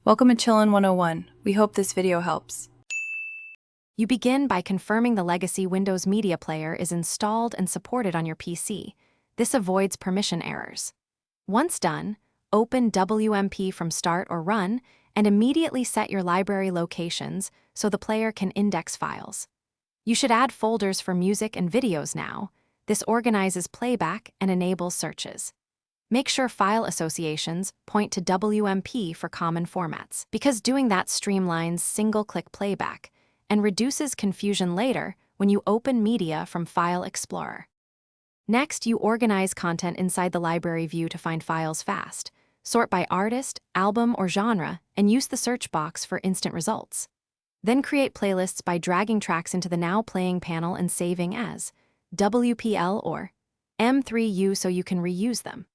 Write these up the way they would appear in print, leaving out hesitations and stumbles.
Welcome to Chillin' 101. We hope this video helps. You begin by confirming the legacy Windows Media Player is installed and supported on your PC. This avoids permission errors. Once done, open WMP from Start or Run and immediately set your library locations so the player can index files. You should add folders for music and videos now. This organizes playback and enables searches. Make sure file associations point to WMP for common formats, because doing that streamlines single-click playback and reduces confusion later when you open media from File Explorer. Next, you organize content inside the library view to find files fast. Sort by artist, album, or genre, and use the search box for instant results. Then create playlists by dragging tracks into the Now Playing panel and saving as WPL or M3U so you can reuse them.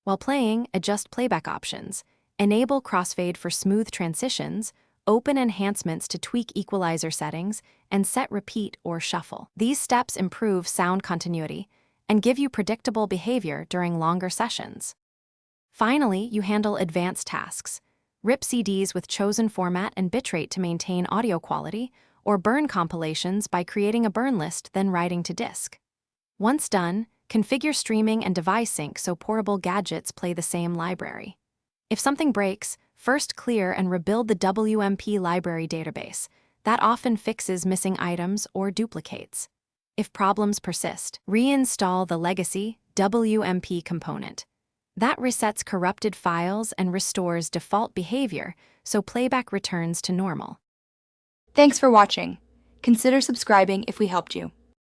While playing, adjust playback options, enable crossfade for smooth transitions, open enhancements to tweak equalizer settings, and set repeat or shuffle. These steps improve sound continuity and give you predictable behavior during longer sessions. Finally, you handle advanced tasks. Rip CDs with chosen format and bitrate to maintain audio quality, or burn compilations by creating a burn list then writing to disk. Once done, configure streaming and device sync so portable gadgets play the same library. If something breaks, first clear and rebuild the WMP library database. That often fixes missing items or duplicates. If problems persist, reinstall the legacy WMP component. That resets corrupted files and restores default behavior so playback returns to normal. Thanks for watching. Consider subscribing if we helped you.